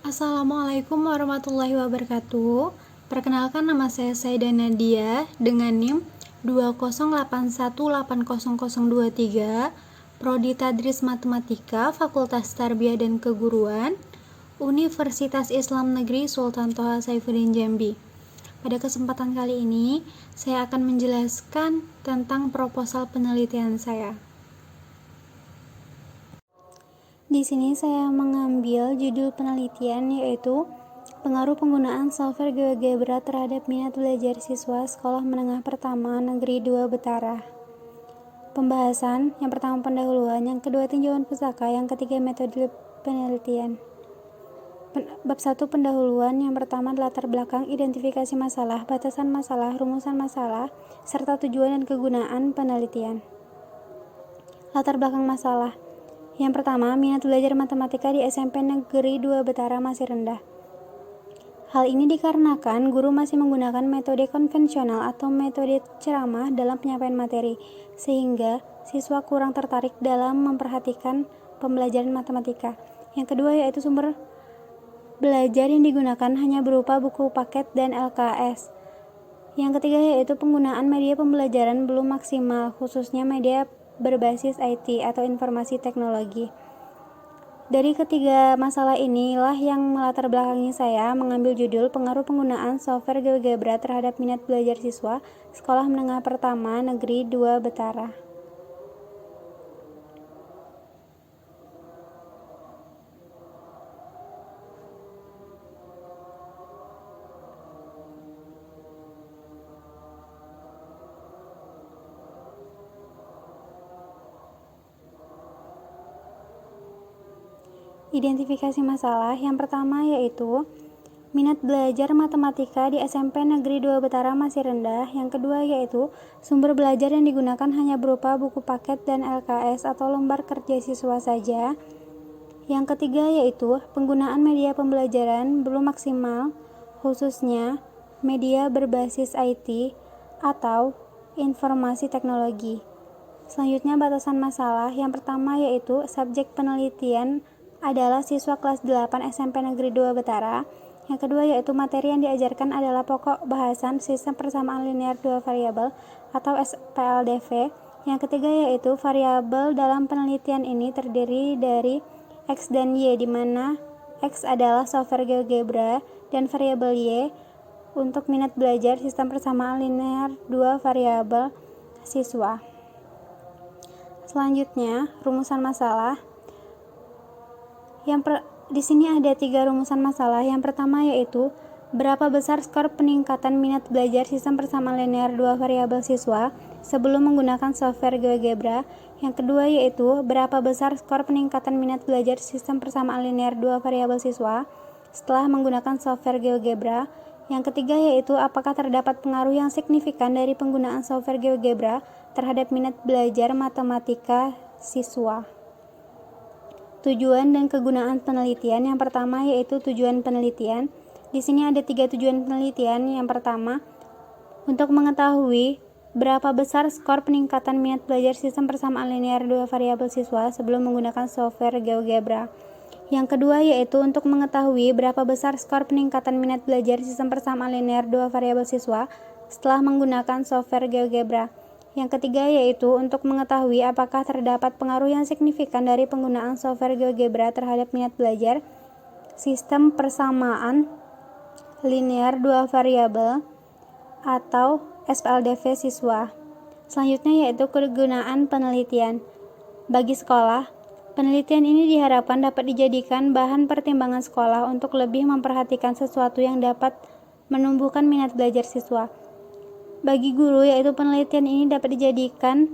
Assalamualaikum warahmatullahi wabarakatuh. Perkenalkan, nama saya Saida Nadia dengan NIM 208180023, Prodi Tadris Matematika, Fakultas Tarbiyah dan Keguruan, Universitas Islam Negeri Sultan Toha Saifuddin Jambi. Pada kesempatan kali ini, saya akan menjelaskan tentang proposal penelitian saya. Di sini saya mengambil judul penelitian, yaitu pengaruh penggunaan software GeoGebra terhadap minat belajar siswa Sekolah Menengah Pertama Negeri 2 Betara. Pembahasan, yang pertama pendahuluan, yang kedua tinjauan pustaka, yang ketiga metode penelitian. Bab 1 pendahuluan, yang pertama latar belakang, identifikasi masalah, batasan masalah, rumusan masalah, serta tujuan dan kegunaan penelitian. Latar belakang masalah. Yang pertama, minat belajar matematika di SMP Negeri 2 Betara masih rendah. Hal ini dikarenakan guru masih menggunakan metode konvensional atau metode ceramah dalam penyampaian materi, sehingga siswa kurang tertarik dalam memperhatikan pembelajaran matematika. Yang kedua yaitu sumber belajar yang digunakan hanya berupa buku paket dan LKS. Yang ketiga yaitu penggunaan media pembelajaran belum maksimal, khususnya media berbasis IT atau informasi teknologi. Dari ketiga masalah inilah yang melatar belakangi saya mengambil judul pengaruh penggunaan software GeoGebra terhadap minat belajar siswa Sekolah Menengah Pertama Negeri 2 Betara. Identifikasi masalah, yang pertama yaitu minat belajar matematika di SMP Negeri 2 Betara masih rendah. Yang kedua yaitu sumber belajar yang digunakan hanya berupa buku paket dan LKS atau lembar kerja siswa saja. Yang ketiga yaitu penggunaan media pembelajaran belum maksimal, khususnya media berbasis IT atau informasi teknologi. Selanjutnya batasan masalah, yang pertama yaitu subjek penelitian adalah siswa kelas 8 SMP Negeri 2 Betara. Yang kedua yaitu materi yang diajarkan adalah pokok bahasan sistem persamaan linear dua variabel atau SPLDV. Yang ketiga yaitu variabel dalam penelitian ini terdiri dari X dan Y, di mana X adalah software GeoGebra dan variabel Y untuk minat belajar sistem persamaan linear dua variabel siswa. Selanjutnya, rumusan masalah. Di sini ada 3 rumusan masalah. Yang pertama yaitu berapa besar skor peningkatan minat belajar sistem persamaan linear dua variabel siswa sebelum menggunakan software GeoGebra. Yang kedua yaitu berapa besar skor peningkatan minat belajar sistem persamaan linear dua variabel siswa setelah menggunakan software GeoGebra. Yang ketiga yaitu apakah terdapat pengaruh yang signifikan dari penggunaan software GeoGebra terhadap minat belajar matematika siswa. Tujuan dan kegunaan penelitian. Yang pertama yaitu tujuan penelitian. Di sini ada 3 tujuan penelitian. Yang pertama, untuk mengetahui berapa besar skor peningkatan minat belajar sistem persamaan linear dua variabel siswa sebelum menggunakan software GeoGebra. Yang kedua yaitu untuk mengetahui berapa besar skor peningkatan minat belajar sistem persamaan linear dua variabel siswa setelah menggunakan software GeoGebra. Yang ketiga yaitu untuk mengetahui apakah terdapat pengaruh yang signifikan dari penggunaan software GeoGebra terhadap minat belajar sistem persamaan linear dua variabel atau SPLDV siswa. Selanjutnya yaitu kegunaan penelitian. Bagi sekolah, penelitian ini diharapkan dapat dijadikan bahan pertimbangan sekolah untuk lebih memperhatikan sesuatu yang dapat menumbuhkan minat belajar siswa. Bagi guru, yaitu penelitian ini dapat dijadikan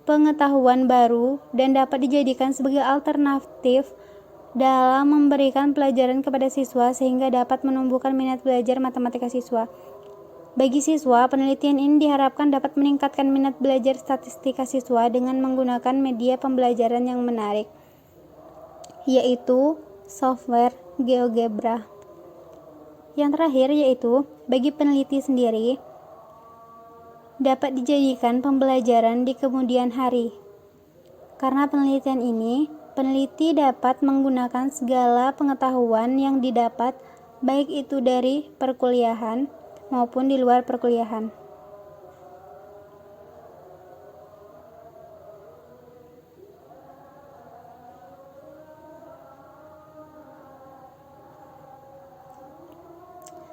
pengetahuan baru dan dapat dijadikan sebagai alternatif dalam memberikan pelajaran kepada siswa sehingga dapat menumbuhkan minat belajar matematika siswa. Bagi siswa, penelitian ini diharapkan dapat meningkatkan minat belajar statistika siswa dengan menggunakan media pembelajaran yang menarik, yaitu software GeoGebra. Yang terakhir yaitu bagi peneliti sendiri dapat dijadikan pembelajaran di kemudian hari. Karena penelitian ini Peneliti dapat menggunakan segala pengetahuan yang didapat, baik itu dari perkuliahan maupun di luar perkuliahan.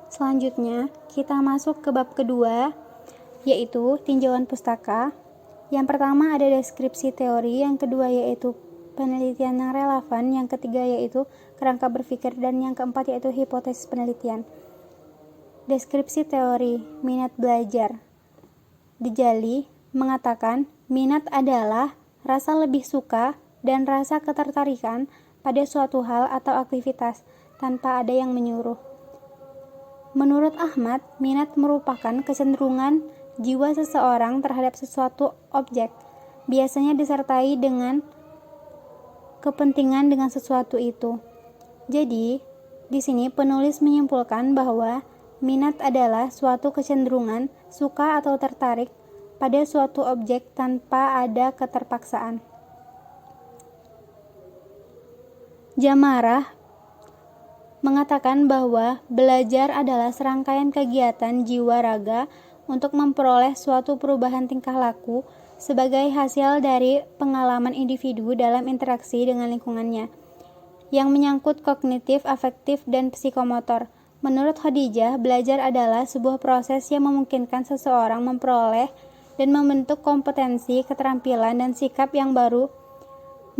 Selanjutnya, kita masuk ke bab kedua, yaitu tinjauan pustaka. Yang pertama ada deskripsi teori, yang kedua yaitu penelitian yang relevan, yang ketiga yaitu kerangka berpikir, dan yang keempat yaitu hipotesis penelitian. Deskripsi teori minat belajar. Dejali mengatakan minat adalah rasa lebih suka dan rasa ketertarikan pada suatu hal atau aktivitas tanpa ada yang menyuruh. Menurut Ahmad, minat merupakan kecenderungan jiwa seseorang terhadap sesuatu objek, biasanya disertai dengan kepentingan dengan sesuatu itu. Jadi, di sini penulis menyimpulkan bahwa minat adalah suatu kecenderungan suka atau tertarik pada suatu objek tanpa ada keterpaksaan. Jamarah mengatakan bahwa belajar adalah serangkaian kegiatan jiwa raga untuk memperoleh suatu perubahan tingkah laku sebagai hasil dari pengalaman individu dalam interaksi dengan lingkungannya, yang menyangkut kognitif, afektif, dan psikomotor. Menurut Khadijah, belajar adalah sebuah proses yang memungkinkan seseorang memperoleh dan membentuk kompetensi, keterampilan, dan sikap yang baru,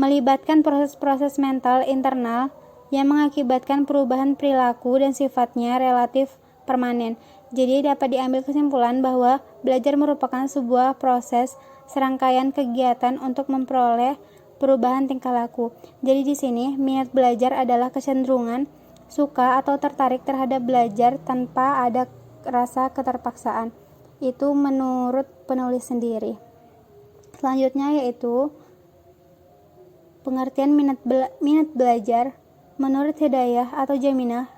melibatkan proses-proses mental internal yang mengakibatkan perubahan perilaku dan sifatnya relatif permanen. Jadi dapat diambil kesimpulan bahwa belajar merupakan sebuah proses serangkaian kegiatan untuk memperoleh perubahan tingkah laku. Jadi di sini minat belajar adalah kecenderungan suka atau tertarik terhadap belajar tanpa ada rasa keterpaksaan. Itu menurut penulis sendiri. Selanjutnya yaitu pengertian minat belajar. Menurut Hidayah atau Jaminah,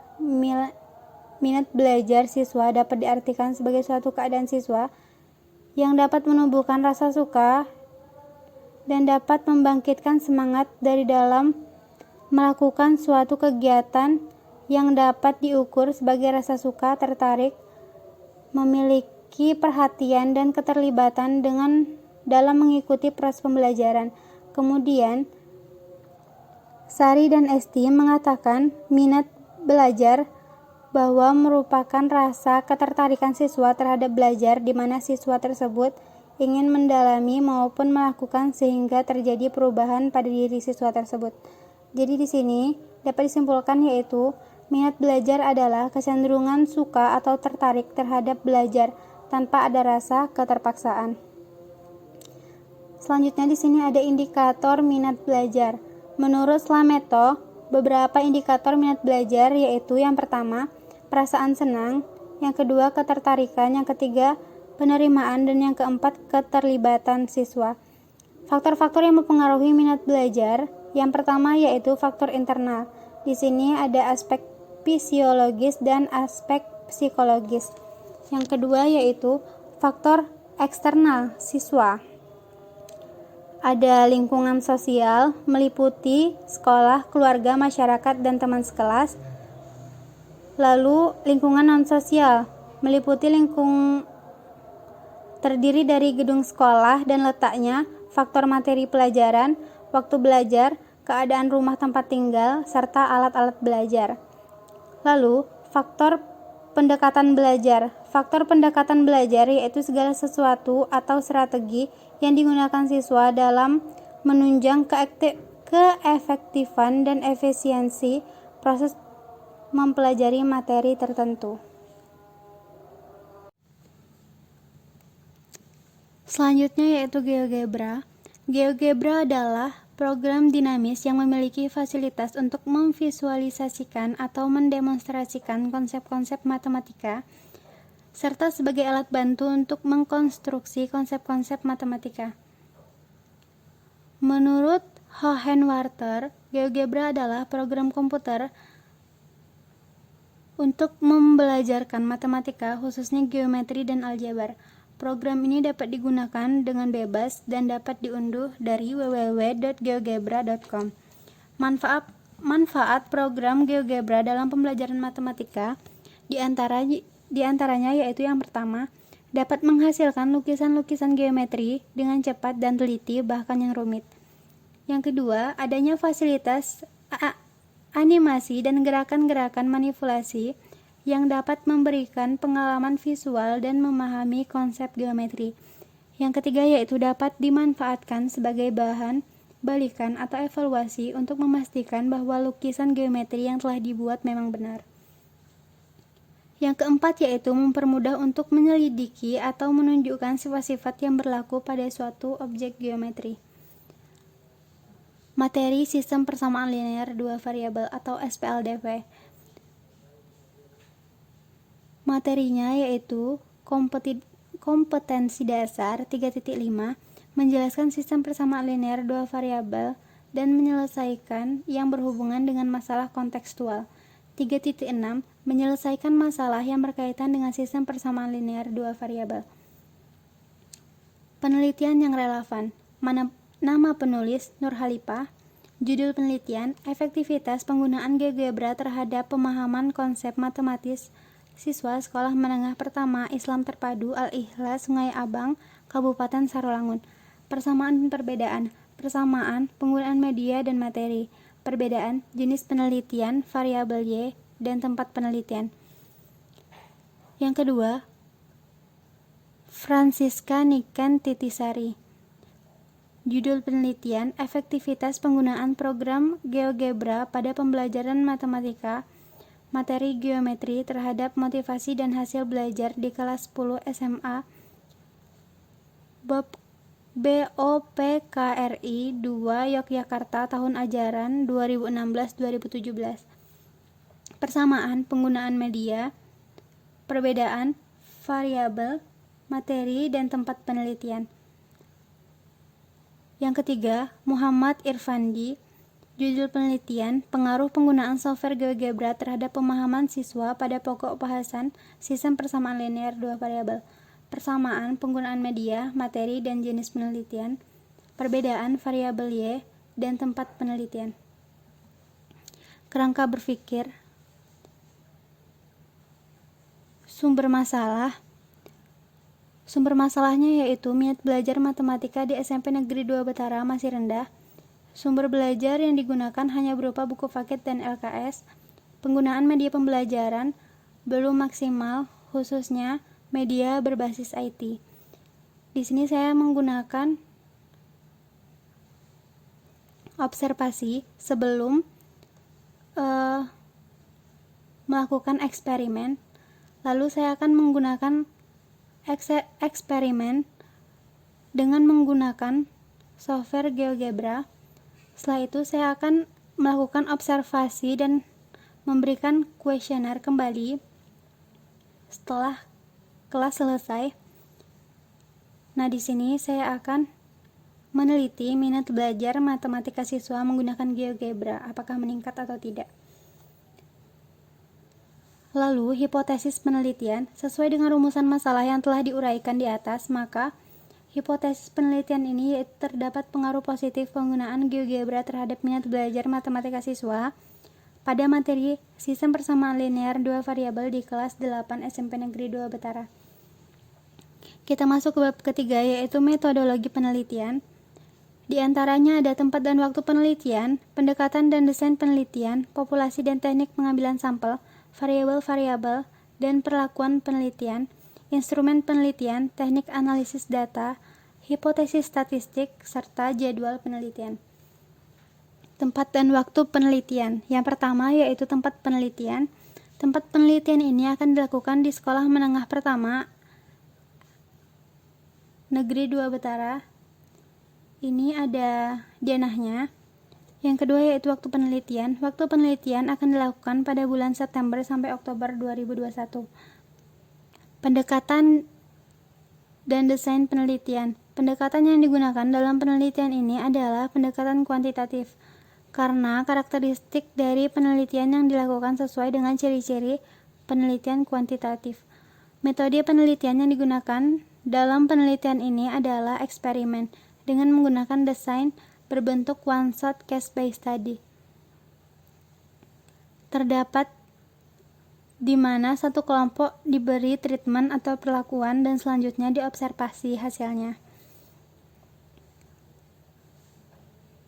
minat belajar siswa dapat diartikan sebagai suatu keadaan siswa yang dapat menumbuhkan rasa suka dan dapat membangkitkan semangat dari dalam melakukan suatu kegiatan yang dapat diukur sebagai rasa suka, tertarik, memiliki perhatian dan keterlibatan dalam mengikuti proses pembelajaran. Kemudian, Sari dan Esti mengatakan minat belajar bahwa merupakan rasa ketertarikan siswa terhadap belajar di mana siswa tersebut ingin mendalami maupun melakukan sehingga terjadi perubahan pada diri siswa tersebut. Jadi di sini dapat disimpulkan yaitu minat belajar adalah kecenderungan suka atau tertarik terhadap belajar tanpa ada rasa keterpaksaan. Selanjutnya di sini ada indikator minat belajar. Menurut Slameto, beberapa indikator minat belajar yaitu yang pertama, perasaan senang, yang kedua, ketertarikan, yang ketiga, penerimaan, dan yang keempat, keterlibatan siswa. Faktor-faktor yang mempengaruhi minat belajar, yang pertama yaitu faktor internal. Di sini ada aspek fisiologis dan aspek psikologis. Yang kedua yaitu faktor eksternal siswa. Ada lingkungan sosial, meliputi sekolah, keluarga, masyarakat, dan teman sekelas. Lalu lingkungan non-sosial, meliputi terdiri dari gedung sekolah dan letaknya, faktor materi pelajaran, waktu belajar, keadaan rumah tempat tinggal, serta alat-alat belajar. Lalu, faktor pendekatan belajar. Faktor pendekatan belajar yaitu segala sesuatu atau strategi yang digunakan siswa dalam menunjang keefektifan dan efisiensi proses mempelajari materi tertentu. Selanjutnya yaitu GeoGebra. GeoGebra adalah program dinamis yang memiliki fasilitas untuk memvisualisasikan atau mendemonstrasikan konsep-konsep matematika serta sebagai alat bantu untuk mengkonstruksi konsep-konsep matematika. Menurut Hohenwarter, GeoGebra adalah program komputer untuk membelajarkan matematika, khususnya geometri dan aljabar. Program ini dapat digunakan dengan bebas dan dapat diunduh dari www.geogebra.com. Manfaat program GeoGebra dalam pembelajaran matematika diantaranya yaitu yang pertama, dapat menghasilkan lukisan-lukisan geometri dengan cepat dan teliti bahkan yang rumit. Yang kedua, adanya fasilitas animasi dan gerakan-gerakan manipulasi yang dapat memberikan pengalaman visual dan memahami konsep geometri. Yang ketiga yaitu dapat dimanfaatkan sebagai bahan balikan atau evaluasi untuk memastikan bahwa lukisan geometri yang telah dibuat memang benar. Yang keempat yaitu mempermudah untuk menyelidiki atau menunjukkan sifat-sifat yang berlaku pada suatu objek geometri. Materi sistem persamaan linear dua variabel atau SPLDV. Materinya yaitu kompetensi dasar 3.5, menjelaskan sistem persamaan linear dua variabel dan menyelesaikan yang berhubungan dengan masalah kontekstual. 3.6, menyelesaikan masalah yang berkaitan dengan sistem persamaan linear dua variabel. Penelitian yang relevan. Nama penulis Nur Khalifah. Judul penelitian, efektivitas penggunaan GeoGebra terhadap pemahaman konsep matematis siswa Sekolah Menengah Pertama Islam Terpadu Al-Ikhlas Sungai Abang, Kabupaten Sarolangun. Persamaan dan perbedaan. Persamaan, penggunaan media dan materi. Perbedaan, jenis penelitian, variabel Y, dan tempat penelitian. Yang kedua, Francisca Niken Titisari. Judul penelitian, efektivitas penggunaan program GeoGebra pada pembelajaran matematika, materi geometri terhadap motivasi dan hasil belajar di kelas 10 SMA BOPKRI 2 Yogyakarta tahun ajaran 2016-2017. Persamaan, penggunaan media, perbedaan, variabel, materi, dan tempat penelitian. Yang ketiga, Muhammad Irfandi. Judul penelitian, pengaruh penggunaan software GeoGebra terhadap pemahaman siswa pada pokok bahasan sistem persamaan linear dua variabel. Persamaan, penggunaan media, materi, dan jenis penelitian. Perbedaan, variabel Y, dan tempat penelitian. Kerangka berpikir. Sumber masalahnya yaitu minat belajar matematika di SMP Negeri 2 Betara masih rendah. Sumber belajar yang digunakan hanya berupa buku paket dan LKS. Penggunaan media pembelajaran belum maksimal, khususnya media berbasis IT. Di sini saya menggunakan observasi sebelum melakukan eksperimen. Lalu saya akan menggunakan eksperimen dengan menggunakan software GeoGebra. Setelah itu saya akan melakukan observasi dan memberikan kuesioner kembali setelah kelas selesai. Nah, di sini saya akan meneliti minat belajar matematika siswa menggunakan GeoGebra, apakah meningkat atau tidak. Lalu, hipotesis penelitian. Sesuai dengan rumusan masalah yang telah diuraikan di atas, maka hipotesis penelitian ini yaitu terdapat pengaruh positif penggunaan GeoGebra terhadap minat belajar matematika siswa pada materi sistem persamaan linear dua variabel di kelas 8 SMP Negeri 2 Betara. Kita masuk ke bab ketiga, yaitu metodologi penelitian. Di antaranya ada tempat dan waktu penelitian, pendekatan dan desain penelitian, populasi dan teknik pengambilan sampel, variabel-variabel, dan perlakuan penelitian, instrumen penelitian, teknik analisis data, hipotesis statistik, serta jadwal penelitian. Tempat dan waktu penelitian. Yang pertama yaitu tempat penelitian. Tempat penelitian ini akan dilakukan di Sekolah Menengah Pertama Negeri 2 Betara. Ini ada denahnya. Yang kedua yaitu waktu penelitian. Waktu penelitian akan dilakukan pada bulan September sampai Oktober 2021. Pendekatan dan desain penelitian. Pendekatan yang digunakan dalam penelitian ini adalah pendekatan kuantitatif, karena karakteristik dari penelitian yang dilakukan sesuai dengan ciri-ciri penelitian kuantitatif. Metode penelitian yang digunakan dalam penelitian ini adalah eksperimen dengan menggunakan desain berbentuk one-shot case by study. terdapat di mana satu kelompok diberi treatment atau perlakuan dan selanjutnya diobservasi hasilnya.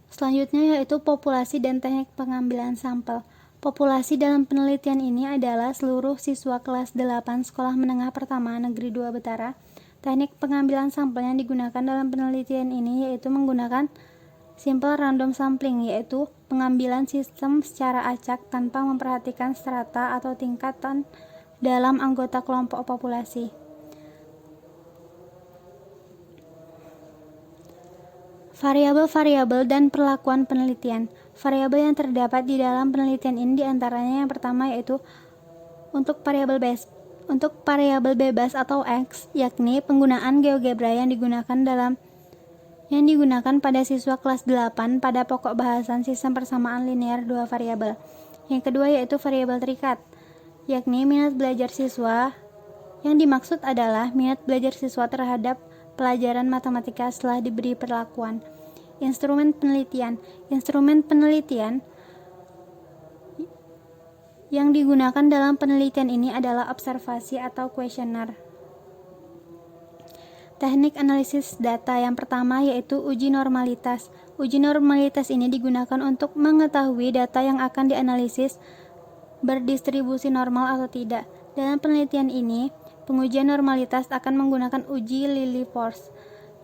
Selanjutnya yaitu populasi dan teknik pengambilan sampel. Populasi dalam penelitian ini adalah seluruh siswa kelas 8 Sekolah Menengah Pertama Negeri 2 Betara. Teknik pengambilan sampel yang digunakan dalam penelitian ini yaitu menggunakan simple random sampling, yaitu pengambilan sistem secara acak tanpa memperhatikan strata atau tingkatan dalam anggota kelompok populasi. Variabel-variabel dan perlakuan penelitian. Variabel yang terdapat di dalam penelitian ini diantaranya yang pertama yaitu untuk variabel bebas atau X, yakni penggunaan GeoGebra yang digunakan pada siswa kelas 8 pada pokok bahasan sistem persamaan linear dua variabel. Yang kedua yaitu variabel terikat, yakni minat belajar siswa. Yang dimaksud adalah minat belajar siswa terhadap pelajaran matematika setelah diberi perlakuan. Instrumen penelitian yang digunakan dalam penelitian ini adalah observasi atau kuesioner. Teknik analisis data yang pertama yaitu uji normalitas. Uji normalitas ini digunakan untuk mengetahui data yang akan dianalisis berdistribusi normal atau tidak. Dalam penelitian ini, pengujian normalitas akan menggunakan uji Lilliefors.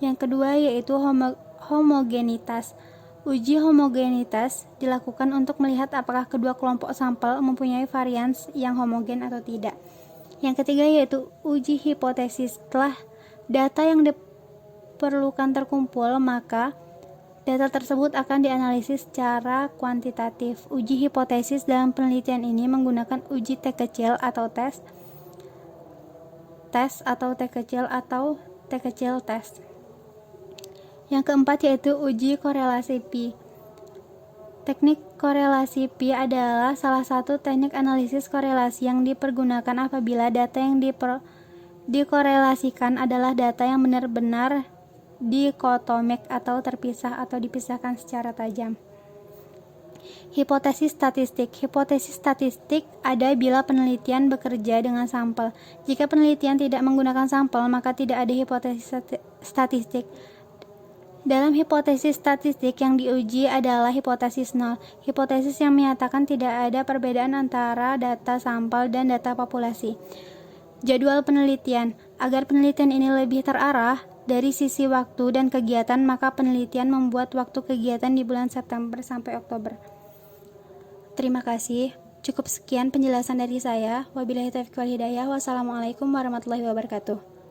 Yang kedua yaitu homogenitas. Uji homogenitas dilakukan untuk melihat apakah kedua kelompok sampel mempunyai varians yang homogen atau tidak. Yang ketiga yaitu uji hipotesis. Setelah data yang diperlukan terkumpul, maka data tersebut akan dianalisis secara kuantitatif. Uji hipotesis dalam penelitian ini menggunakan uji T kecil atau tes atau T kecil atau T kecil tes. Yang keempat yaitu uji korelasi Pi. Teknik korelasi Pi adalah salah satu teknik analisis korelasi yang dipergunakan apabila data yang dikorelasikan adalah data yang benar-benar dikotomik atau terpisah atau dipisahkan secara tajam. Hipotesis statistik ada bila penelitian bekerja dengan sampel. Jika penelitian tidak menggunakan sampel, maka tidak ada hipotesis statistik. Dalam hipotesis statistik yang diuji adalah hipotesis nol, hipotesis yang menyatakan tidak ada perbedaan antara data sampel dan data populasi. Jadwal penelitian. Agar penelitian ini lebih terarah dari sisi waktu dan kegiatan, maka penelitian membuat waktu kegiatan di bulan September sampai Oktober. Terima kasih. Cukup sekian penjelasan dari saya. Wabillahi taufiq wal hidayah. Wassalamualaikum warahmatullahi wabarakatuh.